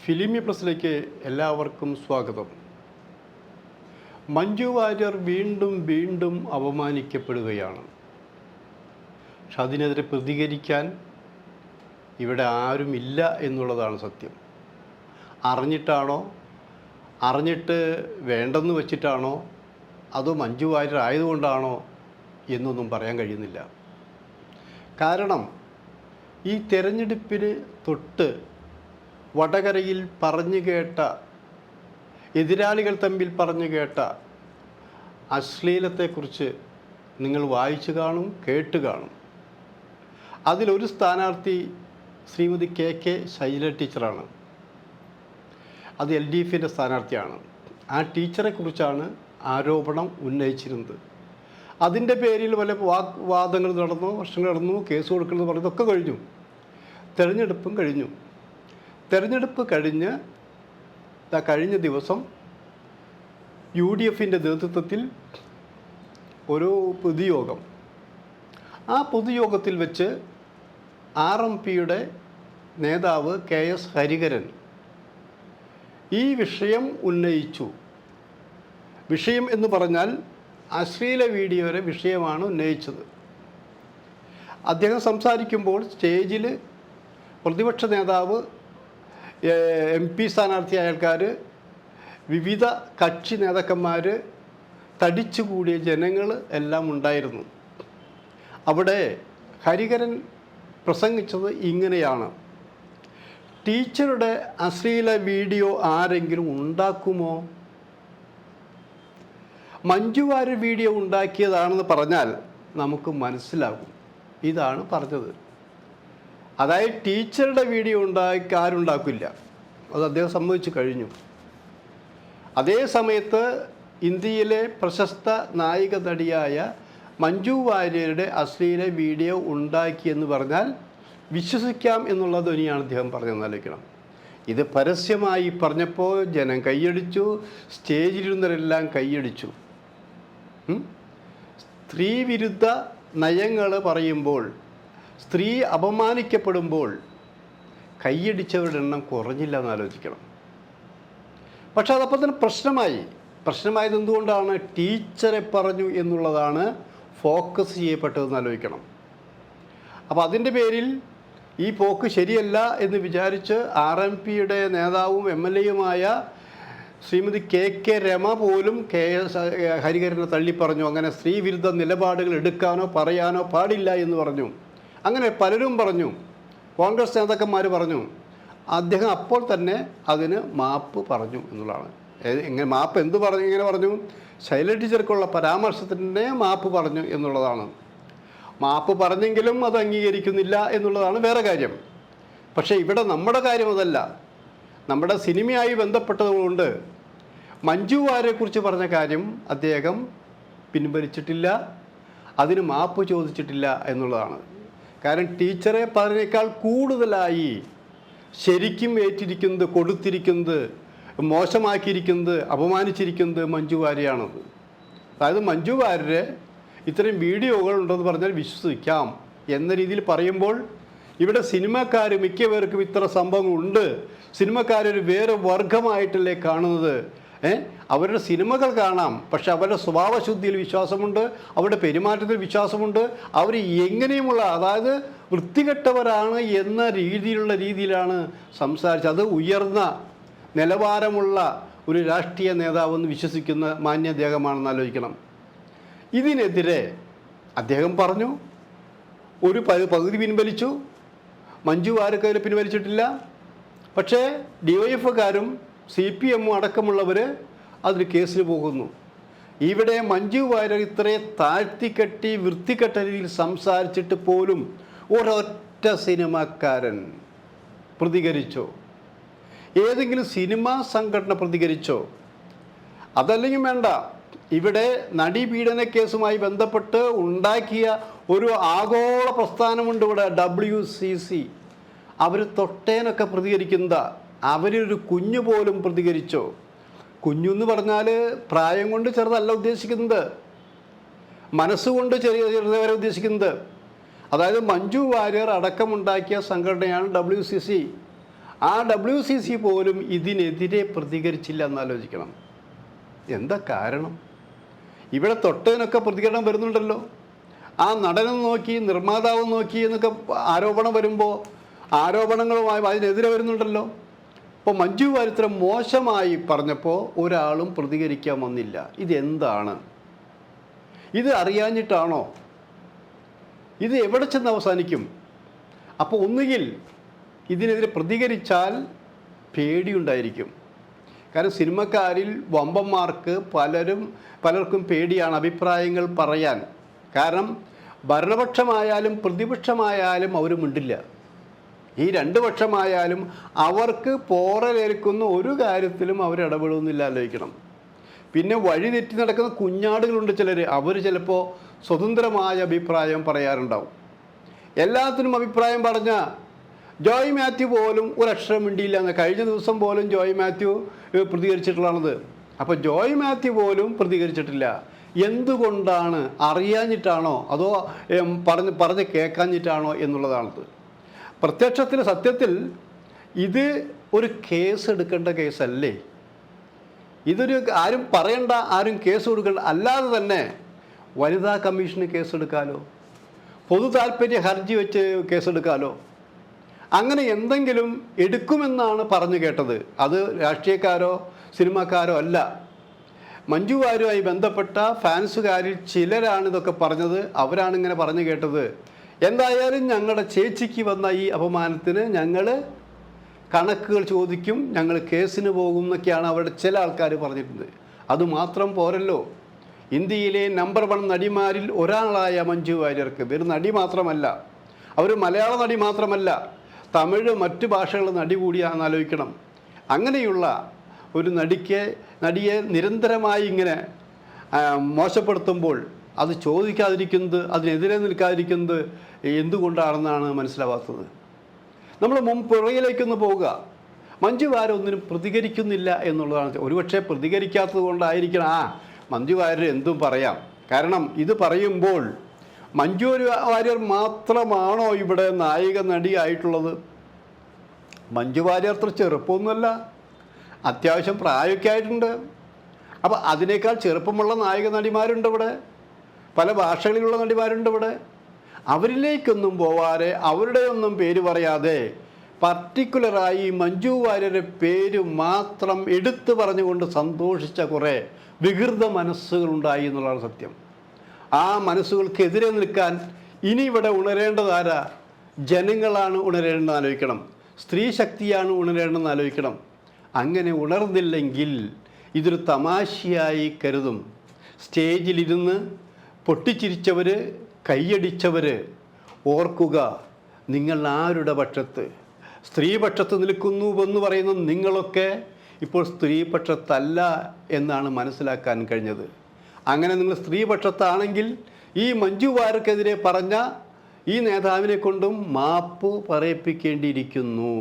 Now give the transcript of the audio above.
ഫിലിമി പ്ലസിലേക്ക് എല്ലാവർക്കും സ്വാഗതം. മഞ്ജു വാര്യർ വീണ്ടും വീണ്ടും അപമാനിക്കപ്പെടുകയാണ്. പക്ഷെ അതിനെതിരെ പ്രതികരിക്കാൻ ഇവിടെ ആരുമില്ല എന്നുള്ളതാണ് സത്യം. അറിഞ്ഞിട്ടാണോ, അറിഞ്ഞിട്ട് വേണ്ടെന്ന് വെച്ചിട്ടാണോ, അതോ മഞ്ജു വാര്യർ ആയതുകൊണ്ടാണോ എന്നൊന്നും പറയാൻ കഴിയുന്നില്ല. കാരണം ഈ തെരഞ്ഞെടുപ്പിന് തൊട്ട് വടകരയിൽ പറഞ്ഞു കേട്ട, എതിരാളികൾ തമ്മിൽ പറഞ്ഞു കേട്ട അശ്ലീലത്തെക്കുറിച്ച് നിങ്ങൾ വായിച്ചു കാണും, കേട്ട് കാണും. അതിലൊരു സ്ഥാനാർത്ഥി ശ്രീമതി കെ ശൈല ടീച്ചറാണ്. അത് LDFിൻ്റെ സ്ഥാനാർത്ഥിയാണ്. ആ ടീച്ചറെക്കുറിച്ചാണ് ആരോപണം ഉന്നയിച്ചിരുന്നത്. അതിൻ്റെ പേരിൽ വല്ല വാദങ്ങൾ നടന്നു, വർഷങ്ങൾ നടന്നു, കേസ് കൊടുക്കുന്നത് പറഞ്ഞതൊക്കെ കഴിഞ്ഞു. തെരഞ്ഞെടുപ്പും കഴിഞ്ഞു. തെരഞ്ഞെടുപ്പ് കഴിഞ്ഞ ദിവസം UDFിൻ്റെ നേതൃത്വത്തിൽ ഒരു പൊതുയോഗം. ആ പൊതുയോഗത്തിൽ വെച്ച് RMPയുടെ നേതാവ് KS ഹരിഹരൻ ഈ വിഷയം ഉന്നയിച്ചു. വിഷയം എന്ന് പറഞ്ഞാൽ അശ്ലീല വീഡിയോയുടെ വിഷയമാണ് ഉന്നയിച്ചത്. അദ്ദേഹം സംസാരിക്കുമ്പോൾ സ്റ്റേജിൽ പ്രതിപക്ഷ നേതാവ്, MP സ്ഥാനാർത്ഥി ആൾക്കാർ, വിവിധ കക്ഷി നേതാക്കന്മാർ, തടിച്ചുകൂടിയ ജനങ്ങൾ എല്ലാം ഉണ്ടായിരുന്നു. അവിടെ ഹരിഹരൻ പ്രസംഗിച്ചത് ഇങ്ങനെയാണ്: ടീച്ചറുടെ അശ്ലീല വീഡിയോ ആരെങ്കിലും ഉണ്ടാക്കുമോ? മഞ്ജു വാര്യർ വീഡിയോ ഉണ്ടാക്കിയതാണെന്ന് പറഞ്ഞാൽ നമുക്ക് മനസ്സിലാകും. ഇതാണ് പറഞ്ഞത്. അതായത് ടീച്ചറുടെ വീഡിയോ ആരുണ്ടാക്കില്ല, അത് അദ്ദേഹം സമ്മതിച്ചു കഴിഞ്ഞു. അതേ സമയത്ത് ഇന്ത്യയിലെ പ്രശസ്ത നായിക നടിയായ മഞ്ജു വാര്യരുടെ അശ്ലീല വീഡിയോ ഉണ്ടാക്കിയെന്ന് പറഞ്ഞാൽ വിശ്വസിക്കാം എന്നുള്ള ധ്വനിയാണ് അദ്ദേഹം പറഞ്ഞതെന്നാലോചിക്കണം. ഇത് പരസ്യമായി പറഞ്ഞപ്പോൾ ജനം കൈയടിച്ചു, സ്റ്റേജിലിരുന്നവരെല്ലാം കൈയടിച്ചു. സ്ത്രീ വിരുദ്ധ നയങ്ങൾ പറയുമ്പോൾ, സ്ത്രീ അപമാനിക്കപ്പെടുമ്പോൾ കൈയടിച്ചവരുടെ എണ്ണം കുറഞ്ഞില്ല എന്നാലോചിക്കണം. പക്ഷെ അതപ്പോൾ തന്നെ പ്രശ്നമായത് എന്തുകൊണ്ടാണ്? ടീച്ചറെ പറഞ്ഞു എന്നുള്ളതാണ് ഫോക്കസ് ചെയ്യപ്പെട്ടതെന്ന് ആലോചിക്കണം. അപ്പോൾ അതിൻ്റെ പേരിൽ ഈ പോക്ക് ശരിയല്ല എന്ന് വിചാരിച്ച് RMPയുടെ നേതാവും MLAയുമായ ശ്രീമതി KK രമ പോലും KS ഹരിഹരനെ തള്ളിപ്പറഞ്ഞു. അങ്ങനെ സ്ത്രീ വിരുദ്ധ നിലപാടുകൾ എടുക്കാനോ പറയാനോ പാടില്ല എന്ന് പറഞ്ഞു. അങ്ങനെ പലരും പറഞ്ഞു, കോൺഗ്രസ് നേതാക്കന്മാർ പറഞ്ഞു. അദ്ദേഹം അപ്പോൾ തന്നെ അതിന് മാപ്പ് പറഞ്ഞു എന്നുള്ളതാണ്. മാപ്പ് എന്ത് പറഞ്ഞു? ഇങ്ങനെ പറഞ്ഞു, ശൈല ടീച്ചർക്കുള്ള പരാമർശത്തിൻ്റെ മാപ്പ് പറഞ്ഞു എന്നുള്ളതാണ്. മാപ്പ് പറഞ്ഞെങ്കിലും അത് അംഗീകരിക്കുന്നില്ല എന്നുള്ളതാണ് വേറെ കാര്യം. പക്ഷേ ഇവിടെ നമ്മുടെ കാര്യം അതല്ല. നമ്മുടെ സിനിമയായി ബന്ധപ്പെട്ടതുകൊണ്ട് മഞ്ജു വാര്യരെക്കുറിച്ച് പറഞ്ഞ കാര്യം അദ്ദേഹം പിൻവലിച്ചിട്ടില്ല, അതിന് മാപ്പ് ചോദിച്ചിട്ടില്ല എന്നുള്ളതാണ്. കാരണം ടീച്ചറെ പറഞ്ഞേക്കാൾ കൂടുതലായി ശരിക്കും ഏറ്റിരിക്കുന്നത്, കൊടുത്തിരിക്കുന്നത്, മോശമാക്കിയിരിക്കുന്നത്, അപമാനിച്ചിരിക്കുന്നത് മഞ്ജു വാര്യയാണത്. അതായത് മഞ്ജു വാര്യരെ ഇത്രയും വീഡിയോകൾ ഉണ്ടെന്ന് പറഞ്ഞാൽ വിശ്വസിക്കാം എന്ന രീതിയിൽ പറയുമ്പോൾ ഇവിടെ സിനിമക്കാർ മിക്കവർക്കും ഇത്ര സംഭവങ്ങളുണ്ട്. സിനിമക്കാരൊരു വേറെ വർഗമായിട്ടല്ലേ കാണുന്നത്. അവരുടെ സിനിമകൾ കാണാം, പക്ഷെ അവരുടെ സ്വഭാവശുദ്ധിയിൽ വിശ്വാസമുണ്ട്, അവരുടെ പെരുമാറ്റത്തിൽ വിശ്വാസമുണ്ട്. അവർ എങ്ങനെയുമുള്ള, അതായത് വൃത്തികെട്ടവരാണ് എന്ന രീതിയിലാണ് സംസാരിച്ചത്. അത് ഉയർന്ന നിലവാരമുള്ള ഒരു രാഷ്ട്രീയ നേതാവെന്ന് വിശ്വസിക്കുന്ന മാന്യ അദ്ദേഹമാണെന്ന് ആലോചിക്കണം. ഇതിനെതിരെ അദ്ദേഹം പറഞ്ഞു, ഒരു പകുതി പിൻവലിച്ചു, മഞ്ജു വാര്യർ പിൻവലിച്ചിട്ടില്ല. പക്ഷേ DYFക്കാരും CPM അടക്കമുള്ളവർ അതിൽ കേസിന് പോകുന്നു. ഇവിടെ മഞ്ജു വാര്യർ ഇത്രയും താഴ്ത്തിക്കെട്ടി വൃത്തികെട്ട രീതിയിൽ സംസാരിച്ചിട്ട് പോലും ഒരൊറ്റ സിനിമാക്കാരൻ പ്രതികരിച്ചോ? ഏതെങ്കിലും സിനിമാ സംഘടന പ്രതികരിച്ചോ? അതല്ലെങ്കിൽ വേണ്ട, ഇവിടെ നടിപീഡന കേസുമായി ബന്ധപ്പെട്ട് ഉണ്ടാക്കിയ ഒരു ആഗോള പ്രസ്ഥാനമുണ്ട് ഇവിടെ, WCC. അവർ തൊട്ടേനൊക്കെ പ്രതികരിക്കുന്നതാ. അവരൊരു കുഞ്ഞു പോലും പ്രതികരിച്ചോ? കുഞ്ഞെന്ന് പറഞ്ഞാൽ പ്രായം കൊണ്ട് ചെറുതല്ല ഉദ്ദേശിക്കുന്നത്, മനസ്സുകൊണ്ട് ചെറുതവരെ ഉദ്ദേശിക്കുന്നത്. അതായത് മഞ്ജു വാര്യർ അടക്കമുണ്ടാക്കിയ സംഘടനയാണ് WCC. ആ WCC പോലും ഇതിനെതിരെ പ്രതികരിച്ചില്ല എന്നാലോചിക്കണം. എന്താ കാരണം? ഇവിടെ തൊട്ടതിനൊക്കെ പ്രതികരണം വരുന്നുണ്ടല്ലോ. ആ നടനും നോക്കി നിർമ്മാതാവും നോക്കി എന്നൊക്കെ ആരോപണം വരുമ്പോൾ ആരോപണങ്ങളുമായി അതിനെതിരെ വരുന്നുണ്ടല്ലോ. ഇപ്പോൾ മഞ്ജു വാര്യർ മോശമായി പറഞ്ഞപ്പോൾ ഒരാളും പ്രതികരിക്കാൻ വന്നില്ല. ഇതെന്താണ്? ഇത് അറിയാഞ്ഞിട്ടാണോ? ഇത് എവിടെ ചെന്ന് അവസാനിക്കും? അപ്പോൾ ഒന്നുകിൽ ഇതിനെതിരെ പ്രതികരിച്ചാൽ പേടിയുണ്ടായിരിക്കും. കാരണം സിനിമക്കാരിൽ വമ്പന്മാർക്ക് പലർക്കും പേടിയാണ് അഭിപ്രായങ്ങൾ പറയാൻ. കാരണം ഭരണപക്ഷമായാലും പ്രതിപക്ഷമായാലും അവർ മിണ്ടില്ല. ഈ രണ്ട് പക്ഷമായാലും അവർക്ക് പോറലേൽക്കുന്ന ഒരു കാര്യത്തിലും അവർ ഇടപെടുന്നില്ല ആലോചിക്കണം. പിന്നെ വഴി തെറ്റി നടക്കുന്ന കുഞ്ഞാടുകളുണ്ട് ചിലർ. അവർ ചിലപ്പോൾ സ്വതന്ത്രമായ അഭിപ്രായം പറയാറുണ്ടാവും. എല്ലാത്തിനും അഭിപ്രായം പറഞ്ഞ ജോയ് മാത്യു പോലും ഒരക്ഷരം മിണ്ടിയില്ല എന്ന്. കഴിഞ്ഞ ദിവസം പോലും ജോയ് മാത്യു പ്രതികരിച്ചിട്ടുള്ളതാണത്. അപ്പോൾ ജോയ് മാത്യു പോലും പ്രതികരിച്ചിട്ടില്ല. എന്തുകൊണ്ടാണ്? അറിയാഞ്ഞിട്ടാണോ അതോ പറഞ്ഞ് കേൾക്കാഞ്ഞിട്ടാണോ എന്നുള്ളതാണത്. പ്രത്യക്ഷത്തിൽ സത്യത്തിൽ ഇത് ഒരു കേസ് എടുക്കേണ്ട കേസല്ലേ? ഇതൊരു ആരും പറയണ്ട, ആരും കേസ് കൊടുക്കണ്ട. അല്ലാതെ തന്നെ വനിതാ കമ്മീഷന് കേസെടുക്കാലോ, പൊതു താല്പര്യ ഹർജി വെച്ച് കേസെടുക്കാലോ. അങ്ങനെ എന്തെങ്കിലും എടുക്കുമെന്നാണ് പറഞ്ഞു കേട്ടത്. അത് രാഷ്ട്രീയക്കാരോ സിനിമാക്കാരോ അല്ല. മഞ്ജു വാര്യരുമായി ബന്ധപ്പെട്ട ഫാൻസുകാരിൽ ചിലരാണ് ഇതൊക്കെ പറഞ്ഞത്. അവരാണ് ഇങ്ങനെ പറഞ്ഞു കേട്ടത്. എന്തായാലും ഞങ്ങളുടെ ചേച്ചിക്ക് വന്ന ഈ അപമാനത്തിന് ഞങ്ങൾ കണക്കുകൾ ചോദിക്കും, ഞങ്ങൾ കേസിന് പോകും എന്നൊക്കെയാണ് അവരുടെ ചില ആൾക്കാർ പറഞ്ഞിട്ടുണ്ട്. അതുമാത്രം പോരല്ലോ. ഇന്ത്യയിലെ നമ്പർ 1 നടിമാരിൽ ഒരാളായ മഞ്ജു വാര്യർക്ക് വെറും നടി മാത്രമല്ല, അവർ മലയാള നടി മാത്രമല്ല, തമിഴ് മറ്റ് ഭാഷകളുടെ നടി കൂടിയാണെന്ന് ആലോചിക്കണം. അങ്ങനെയുള്ള ഒരു നടിയെ നിരന്തരമായി ഇങ്ങനെ മോശപ്പെടുത്തുമ്പോൾ അത് ചോദിക്കാതിരിക്കുന്നത്, അതിനെതിരെ നിൽക്കാതിരിക്കുന്നത് എന്തുകൊണ്ടാണെന്നാണ് മനസ്സിലാവാത്തത്. നമ്മൾ പുറകിലേക്കൊന്ന് പോവുക. മഞ്ജു വാര്യർ ഒന്നിനും പ്രതികരിക്കുന്നില്ല എന്നുള്ളതാണ്. ഒരുപക്ഷെ പ്രതികരിക്കാത്തത് കൊണ്ടായിരിക്കണം മഞ്ജു വാര്യർ എന്തും പറയാം. കാരണം ഇത് പറയുമ്പോൾ മഞ്ജു വാര്യർ മാത്രമാണോ ഇവിടെ നായിക നടിയായിട്ടുള്ളത്? മഞ്ജു വാര്യർ അത്ര ചെറുപ്പമൊന്നുമല്ല, അത്യാവശ്യം പ്രായമൊക്കെ ആയിട്ടുണ്ട്. അപ്പോൾ അതിനേക്കാൾ ചെറുപ്പമുള്ള നായിക നടിമാരുണ്ട് ഇവിടെ, പല ഭാഷകളിലുള്ള നടിമാരുണ്ട് ഇവിടെ. അവരിലേക്കൊന്നും പോവാതെ, അവരുടെ ഒന്നും പേര് പറയാതെ പർട്ടിക്കുലറായി മഞ്ജു വാര്യരുടെ പേര് മാത്രം എടുത്തു പറഞ്ഞുകൊണ്ട് സന്തോഷിച്ച കുറേ വികൃത മനസ്സുകളുണ്ടായി എന്നുള്ളതാണ് സത്യം. ആ മനസ്സുകൾക്കെതിരെ നിൽക്കാൻ ഇനി ഇവിടെ ഉണരേണ്ടതാരാ? ജനങ്ങളാണ് ഉണരേണ്ടതെന്ന് ആലോചിക്കണം. സ്ത്രീ ശക്തിയാണ് ഉണരേണ്ടതെന്ന് ആലോചിക്കണം. അങ്ങനെ ഉണർന്നില്ലെങ്കിൽ ഇതൊരു തമാശയായി കരുതും. സ്റ്റേജിലിരുന്ന് പൊട്ടിച്ചിരിച്ചവർ, കൈയടിച്ചവർ, ഓർക്കുക, നിങ്ങൾ ആരുടെ പക്ഷത്ത്? സ്ത്രീപക്ഷത്ത് നിൽക്കുന്നുവെന്ന് പറയുന്ന നിങ്ങളൊക്കെ ഇപ്പോൾ സ്ത്രീപക്ഷത്തല്ല എന്നാണ് മനസ്സിലാക്കാൻ കഴിഞ്ഞത്. അങ്ങനെ നിങ്ങൾ സ്ത്രീപക്ഷത്താണെങ്കിൽ ഈ മഞ്ജു വാര്യർക്കെതിരെ പറഞ്ഞ ഈ നേതാവിനെ കൊണ്ടും മാപ്പ് പറയിപ്പിക്കേണ്ടിയിരിക്കുന്നു.